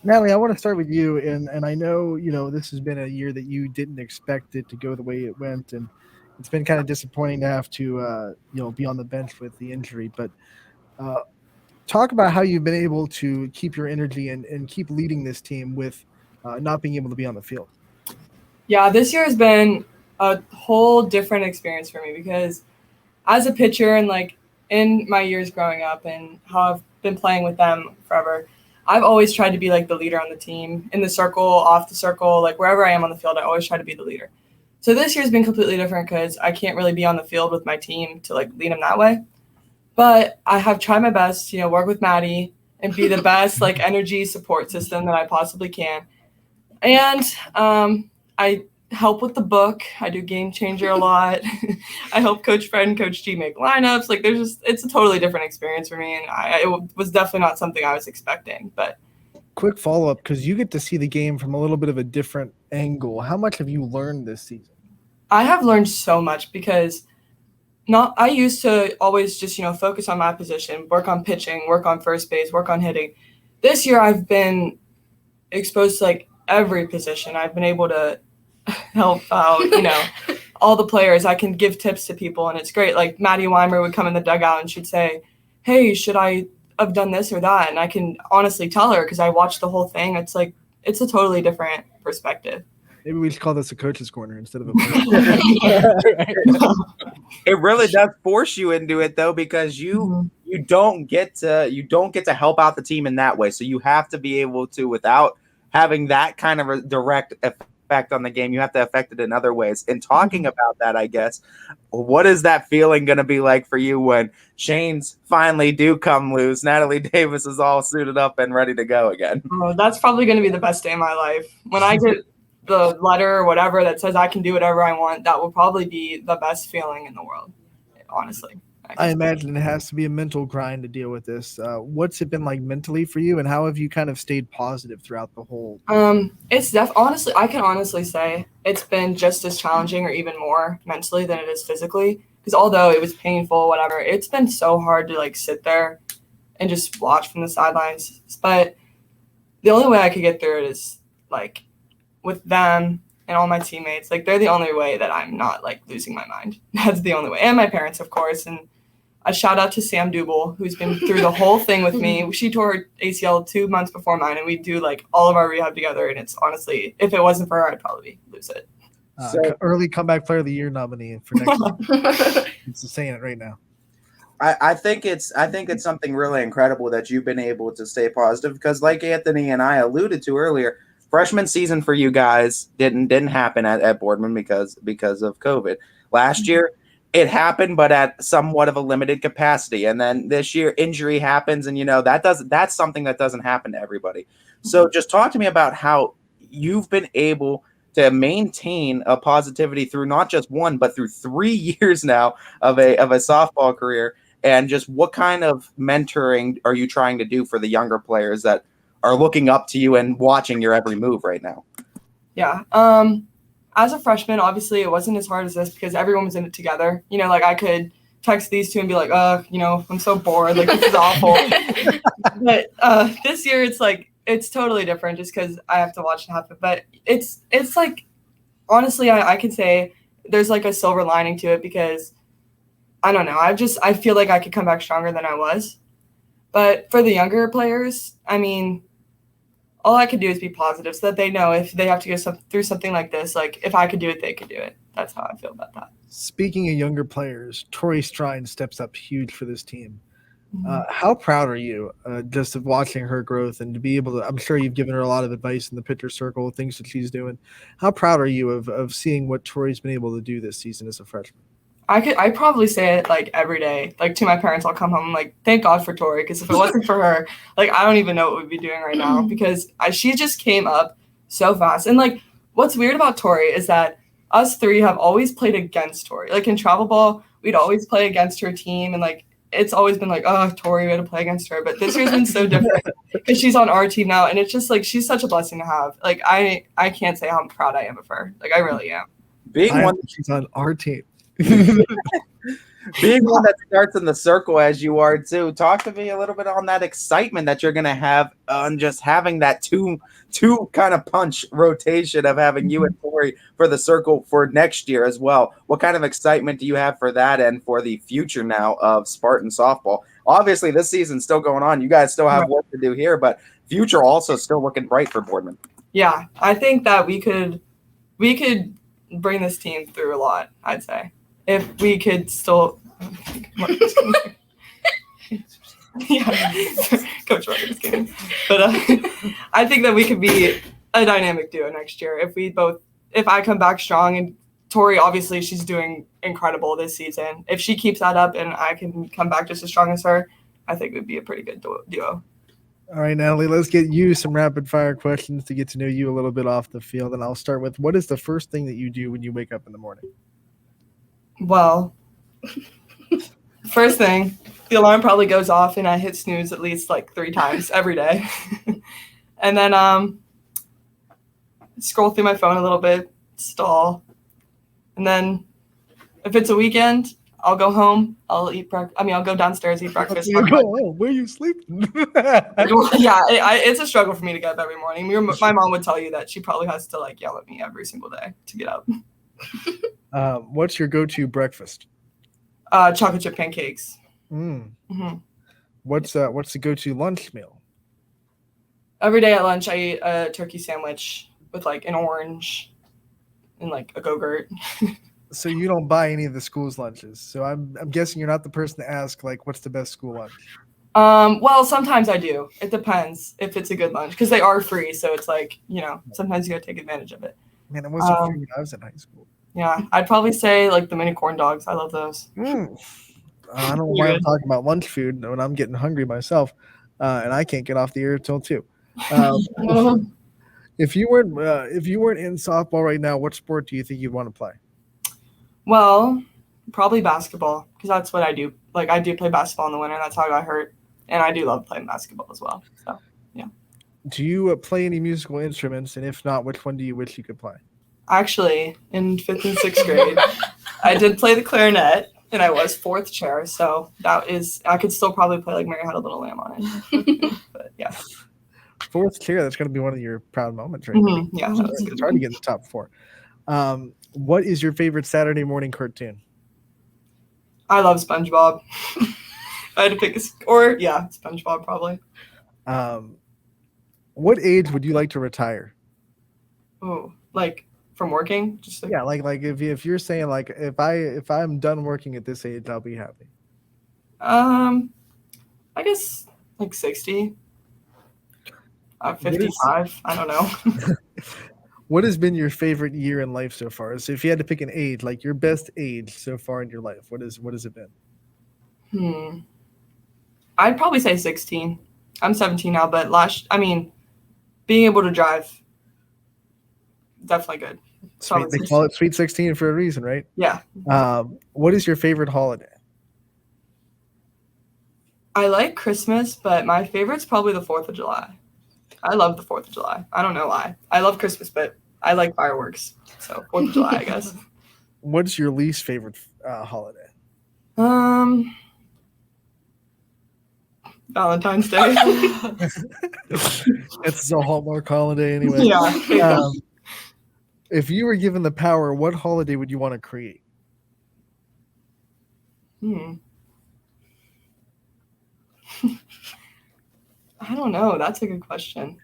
Natalie, I want to start with you, and I know this has been a year that you didn't expect it to go the way it went, and it's been kind of disappointing to have to be on the bench with the injury. But uh, talk about how you've been able to keep your energy and keep leading this team with not being able to be on the field. Yeah, this year has been a whole different experience for me because as a pitcher and like in my years growing up and how I've been playing with them forever, I've always tried to be like the leader on the team, in the circle, off the circle, like wherever I am on the field, I always try to be the leader. So this year's been completely different because I can't really be on the field with my team to like lead them that way. But I have tried my best, work with Maddie and be the best like energy support system that I possibly can. And I help with the book. I do Game Changer a lot. I help Coach Fred and Coach G make lineups. Like it's a totally different experience for me, and it was definitely not something I was expecting. But quick follow up, because you get to see the game from a little bit of a different angle. How much have you learned this season? I have learned so much because I used to always just focus on my position, work on pitching, work on first base, work on hitting. This year I've been exposed to like every position. I've been able to help out, all the players. I can give tips to people, and it's great. Like Maddie Weimer would come in the dugout and she'd say, "Hey, should I have done this or that?" And I can honestly tell her because I watched the whole thing. It's like it's a totally different perspective. Maybe we should call this a coach's corner instead of a It really does force you into it though, because you don't get to help out the team in that way. So you have to be able to, without having that kind of a direct effect on the game, you have to affect it in other ways. And talking about that, I guess, what is that feeling going to be like for you when Shane's finally do come loose? Natalie Davis is all suited up and ready to go again. Oh, that's probably going to be the best day of my life. When I get the letter or whatever that says I can do whatever I want, that will probably be the best feeling in the world, honestly. I imagine it has to be a mental grind to deal with this. What's it been like mentally for you, and how have you kind of stayed positive throughout the whole? It's honestly, I can honestly say it's been just as challenging or even more mentally than it is physically. Because although it was painful, whatever, it's been so hard to like sit there and just watch from the sidelines. But the only way I could get through it is like with them and all my teammates. Like they're the only way that I'm not like losing my mind. That's the only way. And my parents, of course. And a shout out to Sam Dubel, who's been through the whole thing with me. She tore her ACL 2 months before mine, and we do like all of our rehab together. And it's honestly, if it wasn't for her, I'd probably lose it. So early comeback player of the year nominee for next year. It's saying it right now. I think it's something really incredible that you've been able to stay positive, because like Anthony and I alluded to earlier, freshman season for you guys didn't happen at Boardman because of COVID. Last year it happened, but at somewhat of a limited capacity. And then this year injury happens, and that's something that doesn't happen to everybody. So just talk to me about how you've been able to maintain a positivity through not just one, but through 3 years now of a softball career, and just what kind of mentoring are you trying to do for the younger players that are looking up to you and watching your every move right now? Yeah. As a freshman, obviously it wasn't as hard as this because everyone was in it together. Like I could text these two and be like, I'm so bored. Like, this is awful. But this year it's like, it's totally different just because I have to watch it happen. But it's like, honestly, I can say there's like a silver lining to it because I don't know. I feel like I could come back stronger than I was. But for the younger players, I mean, all I could do is be positive so that they know if they have to go through something like this, like if I could do it, they could do it. That's how I feel about that. Speaking of younger players, Tori Strein steps up huge for this team. How proud are you just of watching her growth and to be able to, I'm sure you've given her a lot of advice in the pitcher circle, things that she's doing. How proud are you of seeing what Tori's been able to do this season as a freshman? I probably say it like every day, like to my parents. I'll come home like, thank God for Tori, because if it wasn't for her, like I don't even know what we'd be doing right now, because she just came up so fast. And like what's weird about Tori is that us three have always played against Tori. Like in travel ball, we'd always play against her team, and like it's always been like, oh, Tori, we had to play against her. But this year's been so different because she's on our team now, and it's just like she's such a blessing to have. Like I can't say how proud I am of her. Like I really am. Being one, she's on our team. Being one that starts in the circle as you are too, talk to me a little bit on that excitement that you're gonna have on just having that two kind of punch rotation of having you and Tori for the circle for next year as well. What kind of excitement do you have for that and for the future now of Spartan softball? Obviously, this season's still going on. You guys still have work to do here, but future also still looking bright for Boardman. Yeah, I think that we could bring this team through a lot, I'd say. If we could still Coach Roger is kidding. But I think that we could be a dynamic duo next year if I come back strong, and Tori, obviously she's doing incredible this season. If she keeps that up and I can come back just as strong as her, I think it would be a pretty good duo. All right, Natalie, let's get you some rapid fire questions to get to know you a little bit off the field. And I'll start with, what is the first thing that you do when you wake up in the morning? Well, first thing, the alarm probably goes off and I hit snooze at least like 3 times every day. And then scroll through my phone a little bit, stall. And then if it's a weekend, I'll go home. I'll go downstairs, eat breakfast. Where are you sleeping? Yeah, it's a struggle for me to get up every morning. My mom would tell you that she probably has to like yell at me every single day to get up. What's your go-to breakfast? Chocolate chip pancakes. Mm-hmm. What's the go-to lunch meal? Every day at lunch, I eat a turkey sandwich with like an orange and like a Go-Gurt. So you don't buy any of the school's lunches. So I'm guessing you're not the person to ask like, what's the best school lunch? Well, sometimes I do. It depends if it's a good lunch because they are free. So it's like, sometimes you gotta take advantage of it. Man, it wasn't free when I was in high school. Yeah, I'd probably say like the mini corn dogs. I love those. I don't know why I'm talking about lunch food when I'm getting hungry myself, and I can't get off the air till 2. If you weren't in softball right now, what sport do you think you'd want to play? Well, probably basketball because that's what I do. Like I do play basketball in the winter. That's how I got hurt, and I do love playing basketball as well. So yeah. Do you play any musical instruments, and if not, which one do you wish you could play? Actually, in 5th and 6th grade, I did play the clarinet, and I was 4th chair. So I could still probably play like Mary Had a Little Lamb on it. But yeah. 4th chair, that's going to be one of your proud moments, right? Mm-hmm. Yeah, it's hard to get in the top 4. What is your favorite Saturday morning cartoon? I love SpongeBob. I had to pick SpongeBob probably. What age would you like to retire? Oh, like from working? Just like if you're saying like if I'm done working at this age, I'll be happy. I guess like 60. 55. I don't know. What has been your favorite year in life so far? So if you had to pick an age, like your best age so far in your life, what has it been? I'd probably say 16. I'm 17 now, but being able to drive, definitely good. They call it Sweet 16 for a reason, right? Yeah. What is your favorite holiday? I like Christmas, but my favorite's probably the 4th of July. I love the 4th of July. I don't know why. I love Christmas, but I like fireworks. So 4th of July, I guess. What's your least favorite holiday? Valentine's Day. It's a Hallmark holiday anyway. Yeah. If you were given the power, what holiday would you want to create? I don't know. That's a good question.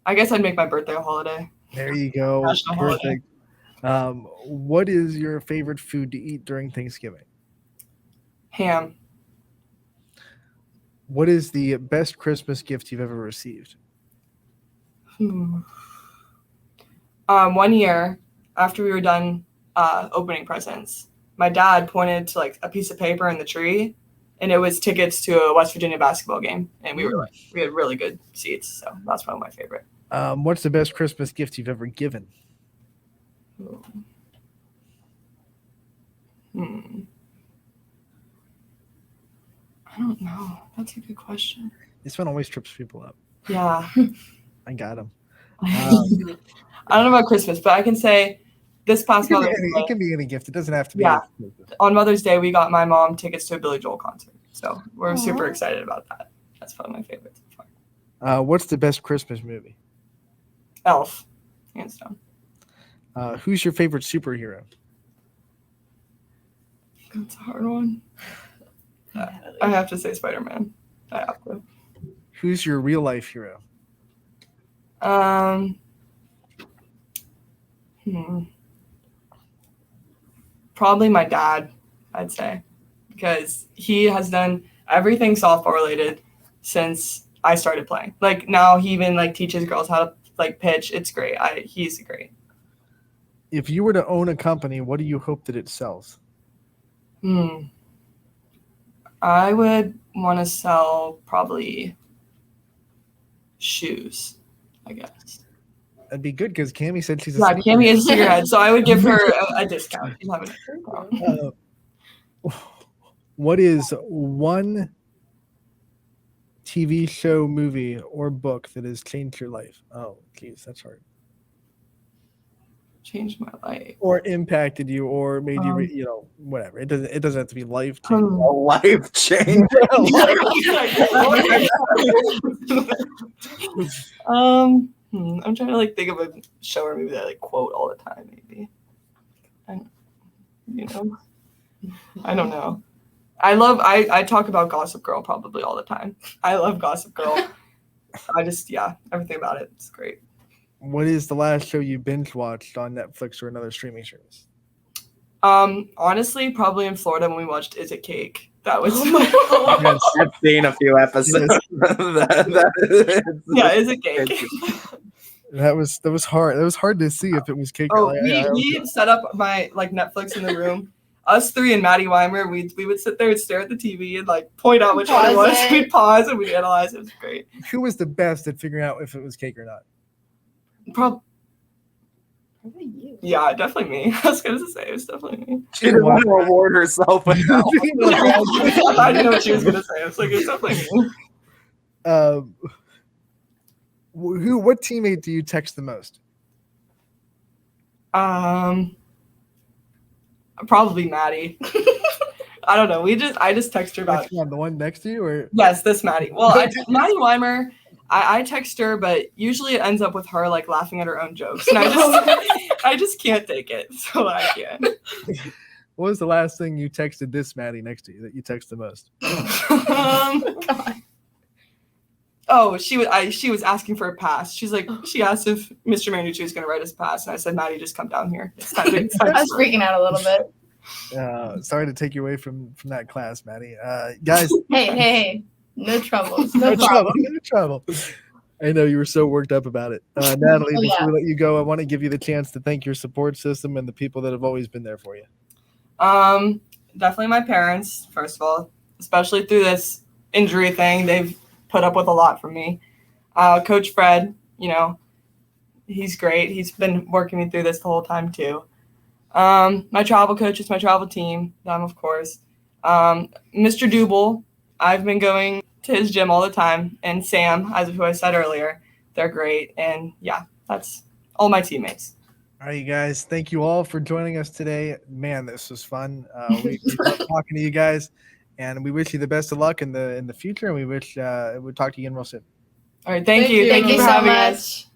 I guess I'd make my birthday a holiday. There you go. Perfect. What is your favorite food to eat during Thanksgiving? Ham. What is the best Christmas gift you've ever received? 1 year after we were done opening presents, my dad pointed to like a piece of paper in the tree, and it was tickets to a West Virginia basketball game, and we had really good seats, so that's probably my favorite. What's the best Christmas gift you've ever given? I don't know. That's a good question. This one always trips people up. Yeah. I got him. I don't know about Christmas, but I can say this past Mother's It Day, can be any gift. It doesn't have to be. Yeah. On Mother's Day, we got my mom tickets to a Billy Joel concert. So we're super excited about that. That's probably my favorite so far. What's the best Christmas movie? Elf, hands down. Who's your favorite superhero? That's a hard one. I have to say Spider-Man. I have to. Who's your real life hero? Probably my dad, I'd say, because he has done everything softball related since I started playing. Like now he even like teaches girls how to like pitch. It's great. He's great. If you were to own a company, what do you hope that it sells? I would want to sell probably shoes, I guess. That'd be good because Cammie said she's a Cammie is sneakerhead, so I would give her a discount. She'll have a what is one TV show, movie, or book that has changed your life? Oh, geez, that's hard. Changed my life. Or impacted you, or made you, whatever. It doesn't have to be life changing. A life change. I'm trying to like think of a show or movie that I like quote all the time. Maybe, I don't know. I talk about Gossip Girl probably all the time. I love Gossip Girl. Everything about it. It's great. What is the last show you binge watched on Netflix or another streaming service? Honestly, probably in Florida when we watched Is It Cake. That was I've seen a few episodes. Is It Cake? That was hard. That was hard to see if it was cake. We set up my like Netflix in the room. Us three and Maddie Weimer, we would sit there and stare at the TV and like point out which one it was. We'd pause and we'd analyze. It was great. Who was the best at figuring out if it was cake or not? Probably you. Yeah, definitely me. I was gonna say it was definitely me. She didn't want to reward herself with that. I didn't know what she was gonna say. I was like, it's definitely me. What teammate do you text the most? Probably Maddie. I don't know. I just text her about the one next to you, or yes, this Maddie. Well, Maddie Weimer. I text her, but usually it ends up with her like laughing at her own jokes, and I just can't take it, so I can't. What was the last thing you texted this Maddie next to you that you text the most? Oh, she was asking for a pass. She asked if Mr. Manucci was going to write us a pass, and I said, Maddie, just come down here. I was freaking out a little bit. Sorry to take you away from that class, Maddie. Guys. Hey. No trouble. No trouble. I know you were so worked up about it. Natalie, before we let you go, I want to give you the chance to thank your support system and the people that have always been there for you. Definitely my parents, first of all, especially through this injury thing. They've put up with a lot from me. Coach Fred, he's great. He's been working me through this the whole time too. My travel coaches, my travel team, them of course. Mr. Dubel, I've been going to his gym all the time, and Sam, as who I said earlier, they're great. And yeah, that's all my teammates. All right, you guys. Thank you all for joining us today. Man, this was fun. We love talking to you guys, and we wish you the best of luck in the future. And we wish we'll talk to you again real soon. All right, thank you. Thank you for so having much. us.